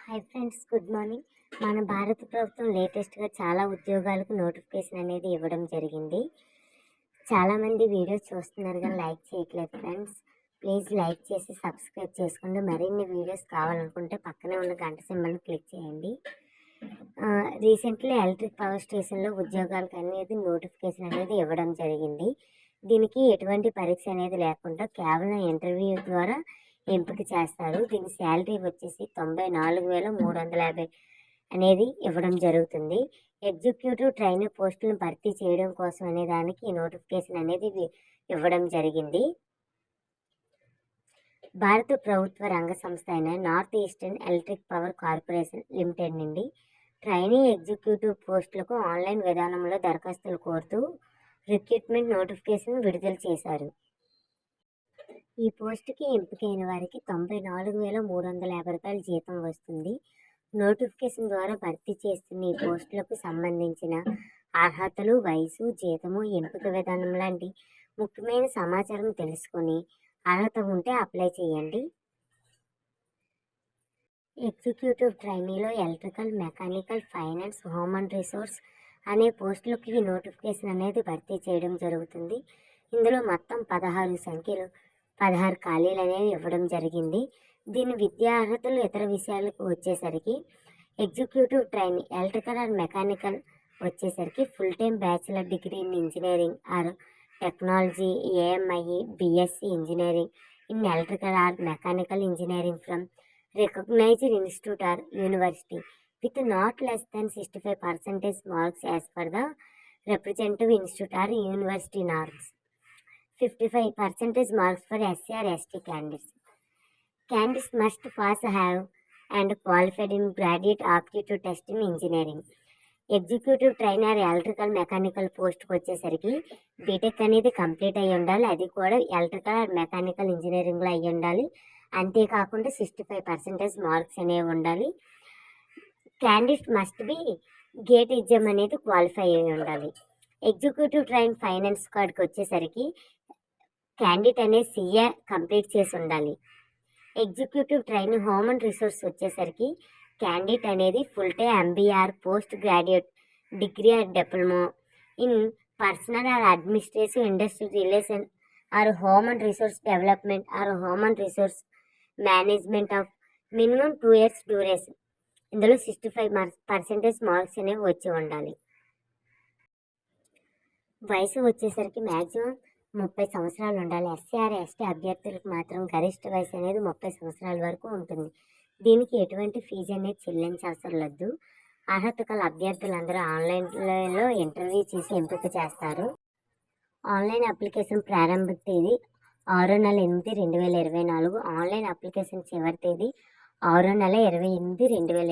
Hi friends, good morning. మన భారత ప్రభుత్వం లేటెస్ట్గా చాలా ఉద్యోగాలకు నోటిఫికేషన్ అనేది ఇవ్వడం జరిగింది. చాలామంది వీడియోస్ చూస్తున్నారు కానీ లైక్ చేయట్లేదు ఫ్రెండ్స్. ప్లీజ్ లైక్ చేసి సబ్స్క్రైబ్ చేసుకోండి. మరిన్ని వీడియోస్ కావాలనుకుంటే పక్కనే ఉన్న గంట సింబల్ని క్లిక్ చేయండి. రీసెంట్లీ ఎలక్ట్రిక్ పవర్ స్టేషన్లో ఉద్యోగాలకు అనేది నోటిఫికేషన్ అనేది ఇవ్వడం జరిగింది. దీనికి ఎటువంటి పరీక్ష అనేది లేకుండా కేవలం ఇంటర్వ్యూ ద్వారా ఎంపిక చేస్తారు. దీని శాలరీ వచ్చేసి 94,350 అనేది ఇవ్వడం జరుగుతుంది. ఎగ్జిక్యూటివ్ ట్రైనీ పోస్టులను భర్తీ చేయడం కోసం అనే దానికి ఈ నోటిఫికేషన్ అనేది ఇవ్వడం జరిగింది. భారత ప్రభుత్వ రంగ సంస్థ అయిన north eastern electric power corporation limited నుండి ట్రైనీ ఎగ్జిక్యూటివ్ పోస్టులకు ఆన్లైన్ విధానంలో దరఖాస్తులు కోరుతూ రిక్రూట్మెంట్ నోటిఫికేషన్ విడుదల చేశారు. ఈ పోస్టుకి ఎంపికైన వారికి 94,350 రూపాయల జీతం వస్తుంది. నోటిఫికేషన్ ద్వారా భర్తీ చేస్తున్న ఈ పోస్టులకు సంబంధించిన అర్హతలు, వయసు, జీతము, ఎంపిక విధానం లాంటి ముఖ్యమైన సమాచారం తెలుసుకొని అర్హత ఉంటే అప్లై చేయండి. ఎగ్జిక్యూటివ్ ట్రైనీలో electrical, mechanical, finance, human resource అనే పోస్టులకు ఈ నోటిఫికేషన్ అనేది భర్తీ చేయడం జరుగుతుంది. ఇందులో మొత్తం 16 ఖాళీలు అనేవి ఇవ్వడం జరిగింది. దీని విద్యా అర్హతలు ఇతర విషయాలకు వచ్చేసరికి executive trainee electrical and mechanical వచ్చేసరికి full time bachelor degree in engineering or technology, AMI, BSc engineering in electrical or mechanical engineering from recognized institute or university with not less than 65% marks as per the representative institute or university norms. 55% marks for SC or ST candidates. Candidates must have and qualified in graduate aptitude test in engineering. Executive trainer electrical mechanical పోస్ట్కి వచ్చేసరికి BTech అనేది complete అయ్యి ఉండాలి. అది కూడా electrical and mechanical ఇంజనీరింగ్లో అయ్యి ఉండాలి. అంతేకాకుండా 65% మార్క్స్ అనేవి ఉండాలి. Candidate must be gate exam అనేది క్వాలిఫై అయ్యి ఉండాలి. ఎగ్జిక్యూటివ్ ట్రైన్ ఫైనాన్స్ కార్డ్కి వచ్చేసరికి క్యాండిడేట్ అనేది సిఏ కంప్లీట్ చేసి ఉండాలి. ఎగ్జిక్యూటివ్ ట్రైన్ హ్యూమన్ రిసోర్స్ వచ్చేసరికి క్యాండిడేట్ అనేది full time MBR, post graduate degree or diploma in personnel or administrative industry relation or human resource development or human resource management of minimum 2 years duration. ఇందులో 65% marks అనేవి వచ్చి ఉండాలి. వయసు వచ్చేసరికి maximum 30 సంవత్సరాలు ఉండాలి. ఎస్సీఆర్ ఎస్టీ అభ్యర్థులకు మాత్రం గరిష్ట వయసు అనేది 30 సంవత్సరాల వరకు ఉంటుంది. దీనికి ఎటువంటి ఫీజు అనేది చెల్లించవసరం లేదు. అర్హత గల అభ్యర్థులందరూ ఆన్లైన్లో ఇంటర్వ్యూ చేసి ఎంపిక చేస్తారు. ఆన్లైన్ అప్లికేషన్ ప్రారంభ తేదీ 6/8/2024. ఆన్లైన్ అప్లికేషన్ చివరి తేదీ 6/28/2024.